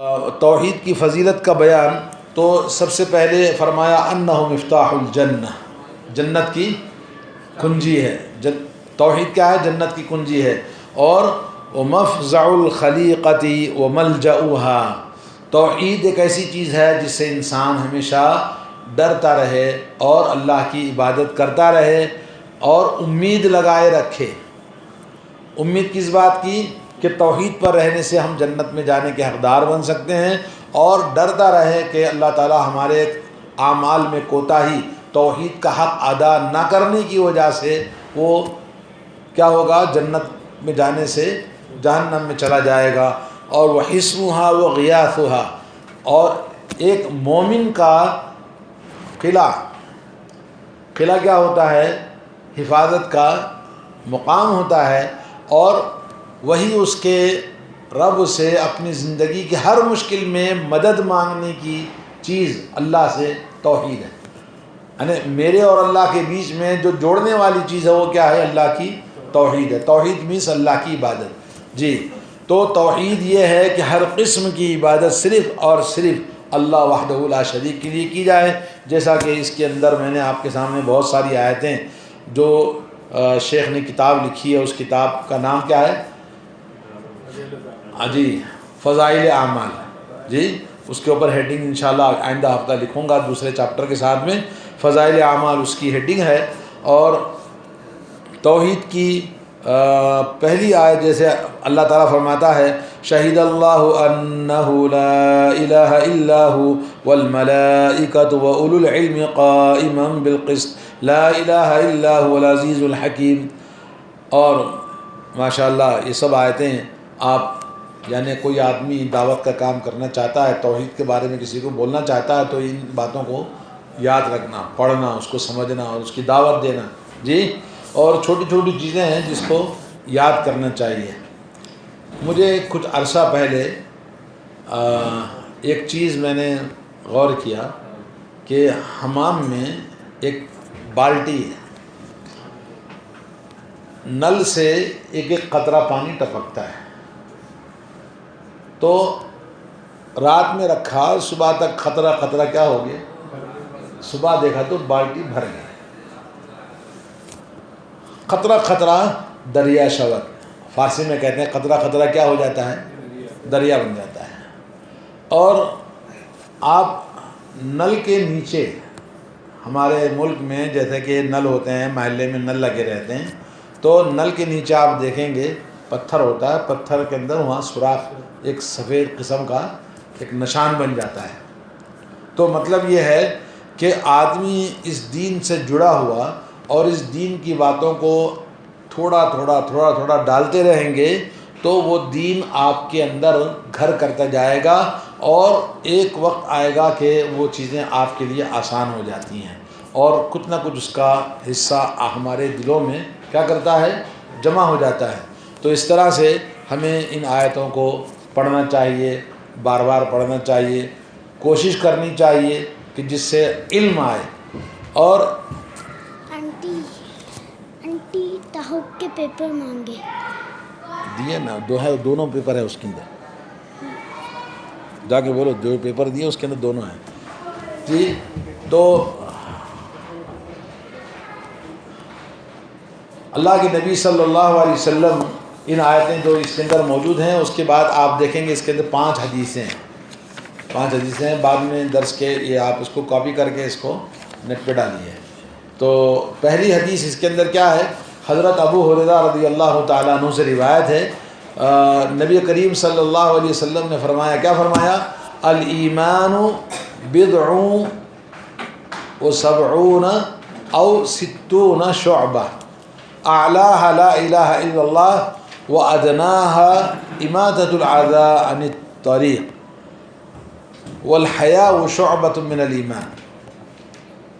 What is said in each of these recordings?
توحید کی فضیلت کا بیان تو سب سے پہلے فرمایا انہ مفتاح الجنہ، جنت کی کنجی ہے۔ توحید کیا ہے؟ جنت کی کنجی ہے۔ اور ومفزع الخلیقۃ وملجؤها، توحید ایک ایسی چیز ہے جس سے انسان ہمیشہ ڈرتا رہے اور اللہ کی عبادت کرتا رہے اور امید لگائے رکھے۔ امید کس بات کی؟ کہ توحید پر رہنے سے ہم جنت میں جانے کے حقدار بن سکتے ہیں، اور ڈرتا رہے کہ اللہ تعالی ہمارے اعمال میں کوتاہی، توحید کا حق ادا نہ کرنے کی وجہ سے وہ کیا ہوگا؟ جنت میں جانے سے جہنم میں چلا جائے گا۔ اور وحصنها وغیاثها، اور ایک مومن کا قلعہ کیا ہوتا ہے؟ حفاظت کا مقام ہوتا ہے، اور وہی اس کے رب سے اپنی زندگی کی ہر مشکل میں مدد مانگنے کی چیز اللہ سے توحید ہے۔ یعنی میرے اور اللہ کے بیچ میں جو جوڑنے والی چیز ہے وہ کیا ہے؟ اللہ کی توحید ہے۔ توحید مینس اللہ کی عبادت۔ جی، تو توحید یہ ہے کہ ہر قسم کی عبادت صرف اور صرف اللہ وحدہ لا شریک کے لیے کی جائے، جیسا کہ اس کے اندر میں نے آپ کے سامنے بہت ساری آیتیں جو شیخ نے کتاب لکھی ہے، اس کتاب کا نام کیا ہے؟ جی، فضائل اعمال۔ جی، اس کے اوپر ہیڈنگ انشاءاللہ آئندہ ہفتہ لکھوں گا دوسرے چیپٹر کے ساتھ میں، فضائل اعمال اس کی ہیڈنگ ہے۔ اور توحید کی پہلی آیت جیسے اللہ تعالیٰ فرماتا ہے شہید اللہ انہ لا الہ الا ہو والملائکۃ واولو العلم قائما بالقسط لا الہ الا هو العزیز الحکیم۔ اور ماشاءاللہ یہ سب آیتیں آپ یعنی کوئی آدمی دعوت کا کام کرنا چاہتا ہے، توحید کے بارے میں کسی کو بولنا چاہتا ہے، تو ان باتوں کو یاد رکھنا، پڑھنا، اس کو سمجھنا اور اس کی دعوت دینا۔ جی، اور چھوٹی چھوٹی چیزیں ہیں جس کو یاد کرنا چاہیے۔ مجھے کچھ عرصہ پہلے ایک چیز میں نے غور کیا کہ حمام میں ایک بالٹی ہے، نل سے ایک ایک قطرہ پانی ٹپکتا ہے، تو رات میں رکھا، صبح تک قطرہ قطرہ کیا ہو گیا؟ صبح دیکھا تو بالٹی بھر گئی۔ قطرہ قطرہ دریا شود، فارسی میں کہتے ہیں قطرہ قطرہ کیا ہو جاتا ہے؟ دریا بن جاتا ہے۔ اور آپ نل کے نیچے، ہمارے ملک میں جیسے کہ نل ہوتے ہیں، محلے میں نل لگے رہتے ہیں، تو نل کے نیچے آپ دیکھیں گے پتھر ہوتا ہے، پتھر کے اندر وہاں سوراخ، ایک سفید قسم کا ایک نشان بن جاتا ہے۔ تو مطلب یہ ہے کہ آدمی اس دین سے جڑا ہوا اور اس دین کی باتوں کو تھوڑا تھوڑا ڈالتے رہیں گے تو وہ دین آپ کے اندر گھر کرتا جائے گا، اور ایک وقت آئے گا کہ وہ چیزیں آپ کے لیے آسان ہو جاتی ہیں، اور کچھ نہ کچھ اس کا حصہ ہمارے دلوں میں کیا کرتا ہے؟ جمع ہو جاتا ہے۔ تو اس طرح سے ہمیں ان آیتوں کو پڑھنا چاہیے، بار بار پڑھنا چاہیے، کوشش کرنی چاہیے کہ جس سے علم آئے۔ اور انٹی تحق کے پیپر مانگے دیے نا، دونوں پیپر ہے اس کے اندر، جا کے بولو جو پیپر دیے اس کے اندر دونوں ہیں۔ جی، تو اللہ کے نبی صلی اللہ علیہ وسلم، ان آیتیں جو اس کے اندر موجود ہیں، اس کے بعد آپ دیکھیں گے اس کے اندر 5 حدیثیں ہیں، بعد میں درس کے یہ آپ اس کو کاپی کر کے اس کو نیٹ پہ ڈالیے۔ تو پہلی حدیث اس کے اندر کیا ہے؟ حضرت ابو ہریرہ رضی اللہ تعالیٰ عنہ سے روایت ہے، نبی کریم صلی اللہ علیہ وسلم نے فرمایا، کیا فرمایا؟ الایمان بضع و سبعون او ستون شعبہ اعلاها لا الہ الا اللہ وادناها اماطۃ الاذى عن الطریق والحیاء شعبۃ من الایمان۔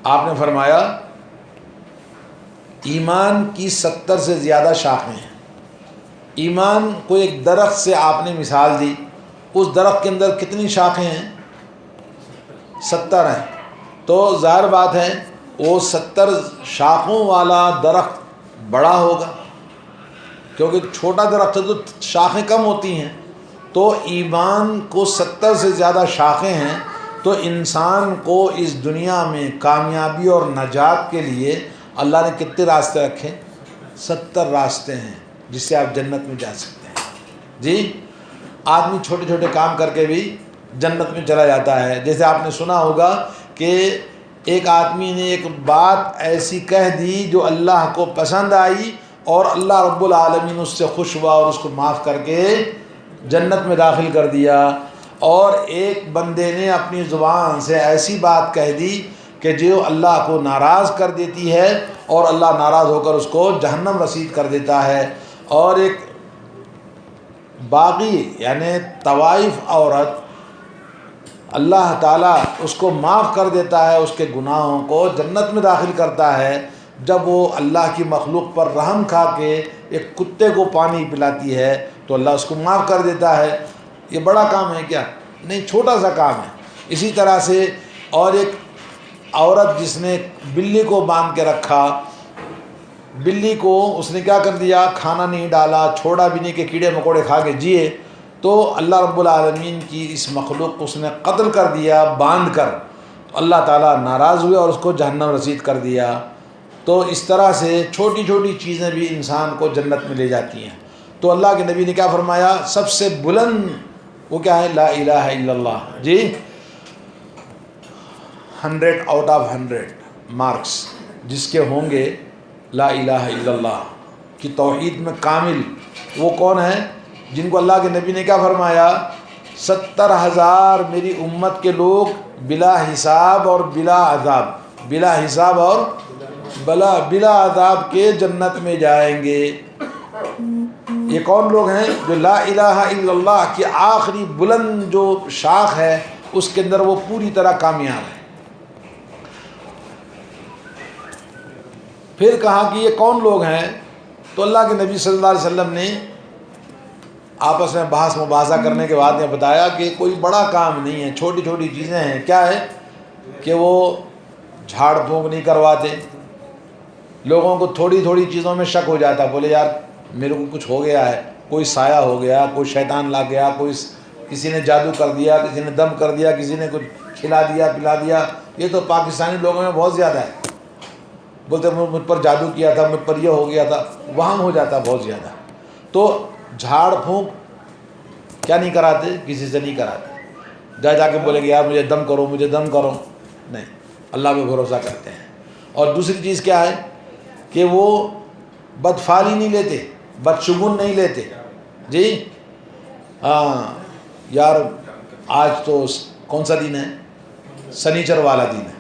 آپ نے فرمایا ایمان کی 70 سے زیادہ شاخیں ہیں۔ ایمان کو ایک درخت سے آپ نے مثال دی، اس درخت کے اندر کتنی شاخیں ہیں؟ 70 ہیں۔ تو ظاہر بات ہے وہ 70 شاخوں والا درخت بڑا ہوگا، کیونکہ چھوٹا درخت ہے تو شاخیں کم ہوتی ہیں، تو ایمان کو 70 سے زیادہ شاخیں ہیں. تو انسان کو اس دنیا میں کامیابی اور نجات کے لیے اللہ نے کتنے راستے رکھے؟ 70 راستے ہیں جس سے آپ جنت میں جا سکتے ہیں. جی آدمی چھوٹے چھوٹے کام کر کے بھی جنت میں چلا جاتا ہے. جیسے آپ نے سنا ہوگا کہ ایک آدمی نے ایک بات ایسی کہہ دی جو اللہ کو پسند آئی اور اللہ رب العالمین اس سے خوش ہوا اور اس کو معاف کر کے جنت میں داخل کر دیا. اور ایک بندے نے اپنی زبان سے ایسی بات کہہ دی کہ جو اللہ کو ناراض کر دیتی ہے اور اللہ ناراض ہو کر اس کو جہنم رسید کر دیتا ہے. اور ایک باغی یعنی طوائف عورت اللہ تعالیٰ اس کو معاف کر دیتا ہے، اس کے گناہوں کو جنت میں داخل کرتا ہے جب وہ اللہ کی مخلوق پر رحم کھا کے ایک کتے کو پانی پلاتی ہے تو اللہ اس کو معاف کر دیتا ہے. یہ بڑا کام ہے کیا؟ نہیں، چھوٹا سا کام ہے. اسی طرح سے اور ایک عورت جس نے بلی کو باندھ کے رکھا، بلی کو اس نے کیا کر دیا؟ کھانا نہیں ڈالا، چھوڑا بھی نہیں کہ کیڑے مکوڑے کھا کے جیے، تو اللہ رب العالمین کی اس مخلوق کو اس نے قتل کر دیا باندھ کر. اللہ تعالیٰ ناراض ہوئے اور اس کو جہنم رسید کر دیا. تو اس طرح سے چھوٹی چھوٹی چیزیں بھی انسان کو جنت میں لے جاتی ہیں. تو اللہ کے نبی نے کیا فرمایا؟ سب سے بلند وہ کیا ہے؟ لا الہ الا اللہ. جی 100 آؤٹ آف 100 مارکس جس کے ہوں گے لا الہ الا اللہ کی توحید میں کامل، وہ کون ہے؟ جن کو اللہ کے نبی نے کیا فرمایا؟ 70,000 میری امت کے لوگ بلا حساب اور بلا عذاب، بلا حساب اور بلا عذاب کے جنت میں جائیں گے. یہ کون لوگ ہیں؟ جو لا الہ الا اللہ کی آخری بلند جو شاخ ہے اس کے اندر وہ پوری طرح کامیاب ہے. پھر کہا کہ یہ کون لوگ ہیں؟ تو اللہ کے نبی صلی اللہ علیہ وسلم نے آپس میں بحث مباحثہ کرنے کے بعد یہ بتایا کہ کوئی بڑا کام نہیں ہے، چھوٹی چھوٹی چیزیں ہیں. کیا ہے؟ کہ وہ جھاڑ پھونک نہیں کرواتے. لوگوں کو تھوڑی تھوڑی چیزوں میں شک ہو جاتا، بولے یار میرے کو کچھ ہو گیا ہے، کوئی سایہ ہو گیا، کوئی شیطان لا گیا، کوئی کسی نے جادو کر دیا، کسی نے دم کر دیا، کسی نے کچھ کھلا دیا پلا دیا. یہ تو پاکستانی لوگوں میں بہت زیادہ ہے. بولتے مجھ پر جادو کیا تھا، مجھ پر یہ ہو گیا تھا، وہم ہو جاتا بہت زیادہ. تو جھاڑ پھونک کیا نہیں کراتے؟ کسی سے نہیں کراتے. جا کے بولے کہ یار مجھے دم کرو، مجھے دم کرو، نہیں، اللہ پہ بھروسہ کرتے ہیں. اور دوسری چیز کیا ہے کہ وہ بدفعلی نہیں لیتے، بدشگون نہیں لیتے. جی ہاں یار آج تو کون سا دن ہے؟ سنیچر والا دن ہے.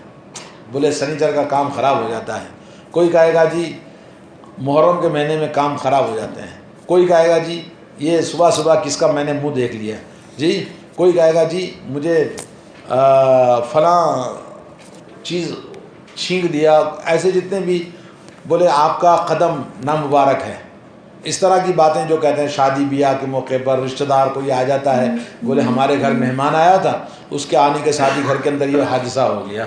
بولے سنیچر کا کام خراب ہو جاتا ہے. کوئی کہے گا جی محرم کے مہینے میں کام خراب ہو جاتے ہیں. کوئی کہے گا جی یہ صبح صبح کس کا میں نے منہ دیکھ لیا. جی کوئی کہے گا جی مجھے فلاں چیز چھینک دیا. ایسے جتنے بھی بولے آپ کا قدم نامبارک ہے. اس طرح کی باتیں جو کہتے ہیں. شادی بیاہ کے موقع پر رشتہ دار کوئی آ جاتا ہے، بولے ہمارے گھر مہمان آیا تھا، اس کے آنے کے ساتھ ہی گھر کے اندر یہ حادثہ ہو گیا.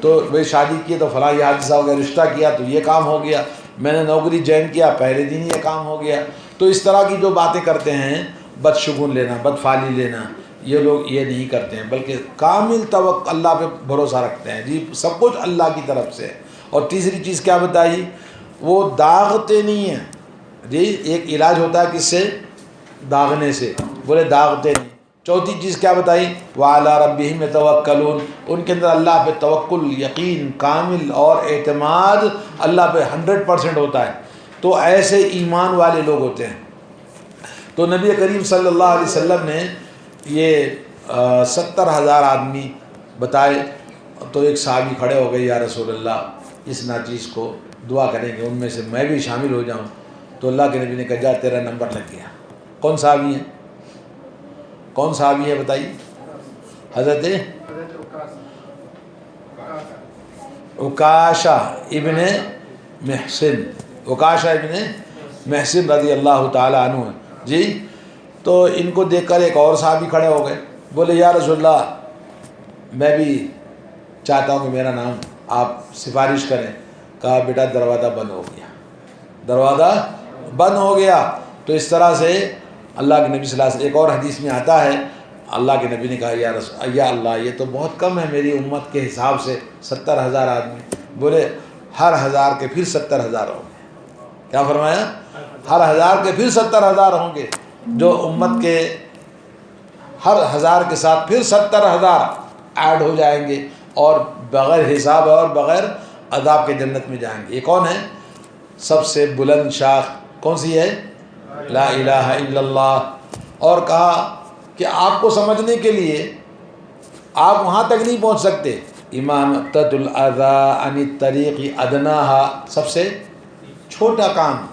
تو بھائی شادی کی تو فلاں یہ حادثہ ہو گیا، رشتہ کیا تو یہ کام ہو گیا، میں نے نوکری جوائن کیا پہلے دن یہ کام ہو گیا. تو اس طرح کی جو باتیں کرتے ہیں، بدشگون لینا، بدفعلی لینا، یہ لوگ یہ نہیں کرتے ہیں، بلکہ کامل توقع اللہ پہ بھروسہ رکھتے ہیں. جی سب کچھ اللہ کی طرف سے. اور تیسری چیز کیا بتائی؟ وہ داغتے نہیں ہیں. جی ایک علاج ہوتا ہے کس سے؟ داغنے سے. بولے داغتے نہیں. چوتھی چیز کیا بتائی؟ وَعَلَىٰ رَبِّهِمْ يَتَوَكَّلُونَ. ان کے اندر اللہ پہ توکل، یقین کامل اور اعتماد اللہ پہ 100% ہوتا ہے. تو ایسے ایمان والے لوگ ہوتے ہیں. تو نبی کریم صلی اللہ علیہ وسلم نے یہ 70,000 آدمی بتائے. تو ایک صحابی کھڑے ہو گئے، یا رسول اللہ اس ناچیز کو دعا کریں گے، ان میں سے میں بھی شامل ہو جاؤں. تو اللہ کے نبی نے کہا جا تیرا نمبر لگ گیا. کون صحابی ہے؟ کون صحابی ہے بتائیے؟ حضرت عکاشہ ابن محصن. عکاشہ ابن محصن رضی اللہ تعالی عنہ. جی تو ان کو دیکھ کر ایک اور صحابی کھڑے ہو گئے. بولے یا رسول اللہ میں بھی چاہتا ہوں کہ میرا نام آپ سفارش کریں. کہا بیٹا دروازہ بند ہو گیا، دروازہ بند ہو گیا. تو اس طرح سے اللہ کے نبی صلی اللہ علیہ وسلم، ایک اور حدیث میں آتا ہے اللہ کے نبی نے کہا یا اللہ یہ تو بہت کم ہے میری امت کے حساب سے 70,000 آدمی. بولے ہر 1000 کے پھر 70,000 ہوں گے. کیا فرمایا؟ ہر 1000 کے پھر 70,000 ہوں گے، جو امت کے ہر 1000 کے ساتھ پھر 70,000 ایڈ ہو جائیں گے اور بغیر حساب اور بغیر عذاب کے جنت میں جائیں گے. یہ کون ہے؟ سب سے بلند شاخ کون سی ہے؟ لا الہ الا اللہ. اور کہا کہ آپ کو سمجھنے کے لیے آپ وہاں تک نہیں پہنچ سکتے. امامۃ الاذی عن الطریق ادناہا، سب سے چھوٹا کام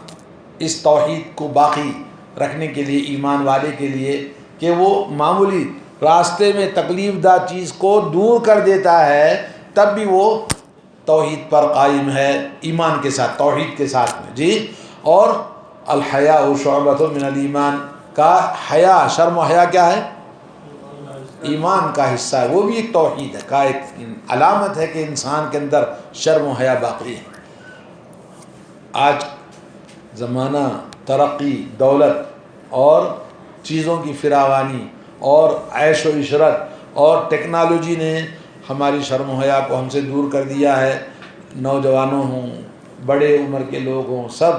اس توحید کو باقی رکھنے کے لیے ایمان والے کے لیے کہ وہ معمولی راستے میں تکلیف دہ چیز کو دور کر دیتا ہے، تب بھی وہ توحید پر قائم ہے، ایمان کے ساتھ، توحید کے ساتھ میں. جی. اور الحیاء شعبۃ من الایمان، کا حیا، شرم و حیا کیا ہے؟ ایمان کا حصہ ہے، وہ بھی ایک توحید ہے، کا ایک علامت ہے کہ انسان کے اندر شرم و حیا باقی ہے. آج زمانہ ترقی، دولت اور چیزوں کی فراوانی اور عیش و عشرت اور ٹیکنالوجی نے ہماری شرم و حیا کو ہم سے دور کر دیا ہے. نوجوانوں ہوں، بڑے عمر کے لوگ ہوں، سب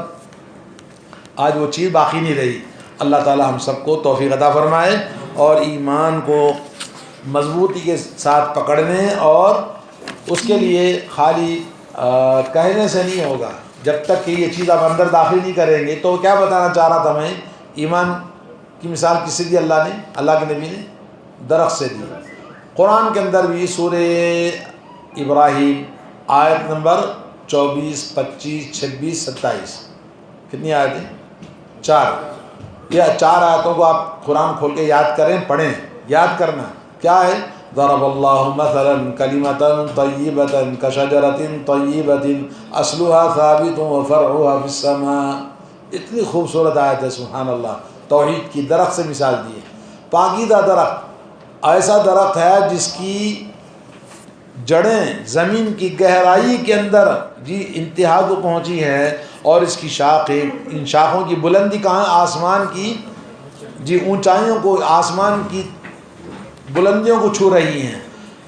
آج وہ چیز باقی نہیں رہی. اللہ تعالی ہم سب کو توفیق عطا فرمائے اور ایمان کو مضبوطی کے ساتھ پکڑنے، اور اس کے لیے خالی کہنے سے نہیں ہوگا. جب تک کہ یہ چیز آپ اندر داخل نہیں کریں گے. تو کیا بتانا چاہ رہا تھا میں؟ ایمان کی مثال کس سے دی اللہ نے؟ اللہ کے نبی نے درخت سے دی. قرآن کے اندر بھی سورہ ابراہیم آیت نمبر 24، 25، 26، 27، کتنی آیتیں؟ 4. یہ 4 آیتوں کو آپ قرآن کھول کے یاد کریں، پڑھیں. یاد کرنا کیا ہے؟ ضرب اللہ مثلا کلمۃ طیبۃ کشجرۃ طیبۃ اصلها ثابت وفرعها فی السماء. اتنی خوبصورت آیت ہے، سبحان اللہ. توحید کی درخت سے مثال دی ہے. پاکیزہ درخت ایسا درخت ہے جس کی جڑیں زمین کی گہرائی کے اندر جی انتہا کو پہنچی ہے، اور اس کی شاخیں، ان شاخوں کی بلندی کہاں؟ آسمان کی جی اونچائیوں کو، آسمان کی بلندیوں کو چھو رہی ہیں.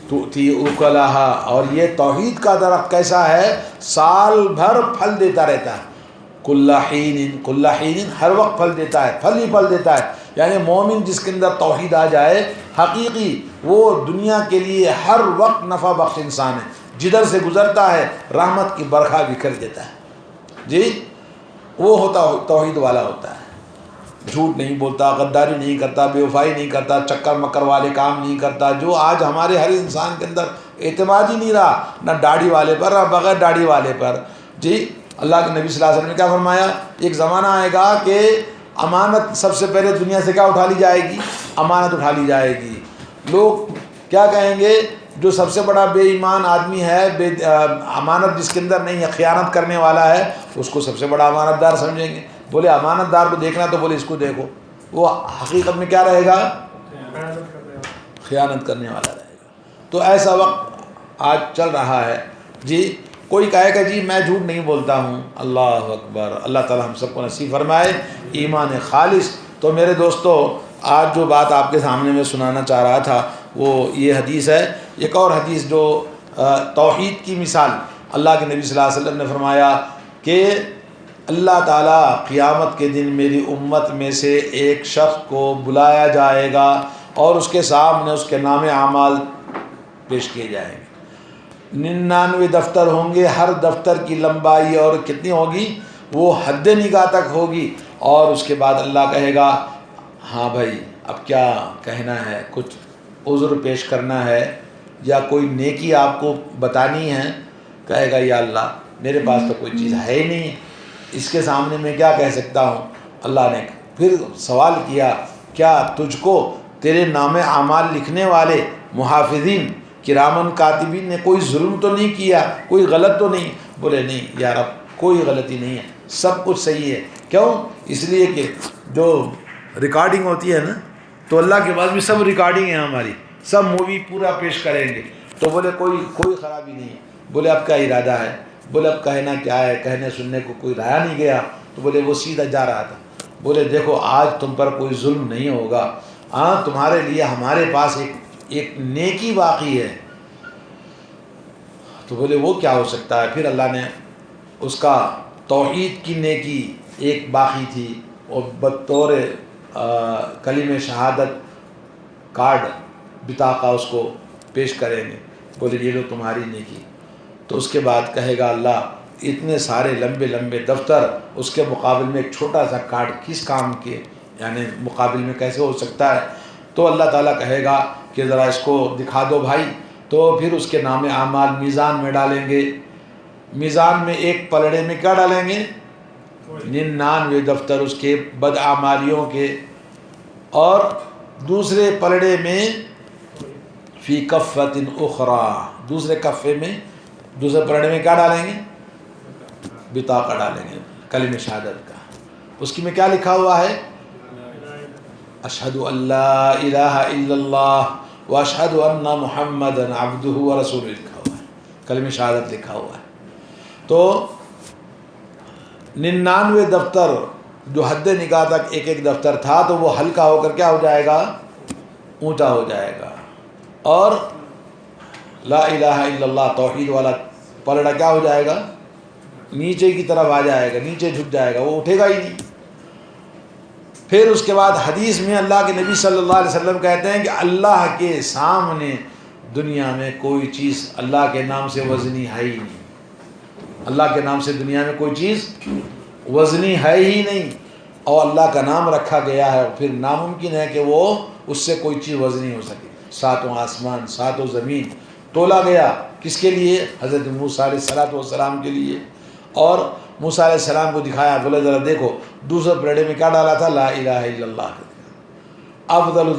تو تھی اکلہا، اور یہ توحید کا درخت کیسا ہے؟ سال بھر پھل دیتا رہتا ہے. کل حین، ہر وقت پھل دیتا ہے، پھل ہی پھل دیتا ہے. یعنی مومن جس کے اندر توحید آ جائے حقیقی، وہ دنیا کے لیے ہر وقت نفع بخش انسان ہے. جدھر سے گزرتا ہے رحمت کی برکھا بکھر دیتا ہے. جی. وہ ہوتا توحید والا ہوتا ہے. جھوٹ نہیں بولتا، غداری نہیں کرتا، بے وفائی نہیں کرتا، چکر مکر والے کام نہیں کرتا. جو آج ہمارے ہر انسان کے اندر اعتماد ہی نہیں رہا، نہ داڑھی والے پر نہ بغیر داڑھی والے پر. جی. اللہ کے نبی صلی اللہ علیہ وسلم نے کیا فرمایا؟ ایک زمانہ آئے گا کہ امانت سب سے پہلے دنیا سے کیا اٹھا لی جائے گی؟ امانت اٹھا لی جائے گی. لوگ کیا کہیں گے؟ جو سب سے بڑا بے ایمان آدمی ہے، امانت جس کے اندر نہیں ہے، خیانت کرنے والا ہے، اس کو سب سے بڑا امانت دار سمجھیں گے. بولے امانت دار کو دیکھنا تو بولے اس کو دیکھو، وہ حقیقت میں کیا رہے گا؟ خیانت کرنے والا رہے گا. تو ایسا وقت آج چل رہا ہے. جی. کوئی کہے کہ جی میں جھوٹ نہیں بولتا ہوں. اللہ اکبر. اللہ تعالی ہم سب کو نصیب فرمائے ایمان خالص. تو میرے دوستو، آج جو بات آپ کے سامنے میں سنانا چاہ رہا تھا وہ یہ حدیث ہے. ایک اور حدیث جو توحید کی مثال اللہ کے نبی صلی اللہ علیہ وسلم نے فرمایا کہ اللہ تعالیٰ قیامت کے دن میری امت میں سے ایک شخص کو بلایا جائے گا اور اس کے سامنے اس کے نام اعمال پیش کیے جائیں گے. 99 دفتر ہوں گے. ہر دفتر کی لمبائی اور کتنی ہوگی؟ وہ حد نگاہ تک ہوگی. اور اس کے بعد اللہ کہے گا ہاں بھائی اب کیا کہنا ہے؟ کچھ عذر پیش کرنا ہے یا کوئی نیکی آپ کو بتانی ہے؟ کہے گا یا اللہ میرے پاس تو کوئی چیز ہے ہی نہیں، اس کے سامنے میں کیا کہہ سکتا ہوں؟ اللہ نے پھر سوال کیا کیا تجھ کو تیرے نام اعمال لکھنے والے محافظین کرامن کاتبین نے کوئی ظلم تو نہیں کیا، کوئی غلط تو نہیں؟ بولے نہیں یا رب کوئی غلطی نہیں ہے، سب کچھ صحیح ہے. کیوں؟ اس لیے کہ جو ریکارڈنگ ہوتی ہے نا، تو اللہ کے پاس بھی سب ریکارڈنگ ہے ہماری، سب مووی پورا پیش کریں گے. تو بولے کوئی خرابی نہیں. بولے اب کیا ارادہ ہے؟ بولے اب کہنا کیا ہے؟ کہنے سننے کو کوئی رہا نہیں گیا. تو بولے وہ سیدھا جا رہا تھا. بولے دیکھو آج تم پر کوئی ظلم نہیں ہوگا، ہاں تمہارے لیے ہمارے پاس ایک نیکی باقی ہے۔ تو بولے وہ کیا ہو سکتا ہے؟ پھر اللہ نے اس کا توحید کی نیکی ایک باقی تھی، اور بطور کلمہ شہادت کارڈ بطاقہ اس کو پیش کریں گے، بولے یہ لو تمہاری نیکی۔ تو اس کے بعد کہے گا اللہ اتنے سارے لمبے لمبے دفتر، اس کے مقابل میں ایک چھوٹا سا کارڈ کس کام کے، یعنی مقابل میں کیسے ہو سکتا ہے؟ تو اللہ تعالیٰ کہے گا کہ ذرا اس کو دکھا دو بھائی، تو پھر اس کے نام اعمال میزان میں ڈالیں گے۔ میزان میں ایک پلڑے میں کیا ڈالیں گے؟ 99 دفتر اس کے بدعمالیوں کے، اور دوسرے پلڑے میں فی کفۃ اخری، دوسرے کفے میں، دوسرے پلڑے میں کیا ڈالیں گے؟ بطاقہ ڈالیں گے کلمہ شہادت کا۔ اس کی میں کیا لکھا ہوا ہے؟ اشہد ان لا الہ الا اللہ واشہد ان محمدا عبدہ ورسولہ لکھا ہوا ہے، کلمہ شہادت لکھا ہوا ہے۔ تو 99 دفتر جو حد نگاہ تک ایک ایک دفتر تھا، تو وہ ہلکا ہو کر کیا ہو جائے گا؟ اونچا ہو جائے گا، اور لا الہ الا اللہ توحید والا پلڑا کیا ہو جائے گا؟ نیچے کی طرف آ جائے گا، نیچے جھک جائے گا، وہ اٹھے گا ہی نہیں۔ پھر اس کے بعد حدیث میں اللہ کے نبی صلی اللہ علیہ وسلم کہتے ہیں کہ اللہ کے سامنے دنیا میں کوئی چیز اللہ کے نام سے وزنی ہے ہی نہیں، اللہ کے نام سے دنیا میں کوئی چیز وزنی ہے ہی نہیں، اور اللہ کا نام رکھا گیا ہے، پھر ناممکن ہے کہ وہ اس سے کوئی چیز وزنی ہو سکے۔ 7 آسمان 7 زمین تولا گیا، کس کے لیے؟ حضرت موسیٰ علیہ السلام کے لیے، اور موسیٰ علیہ السلام کو دکھایا، بولے ذرا دیکھو دوسرے پلڑے میں کیا ڈالا تھا؟ لا الہ الا اللہ۔ افضل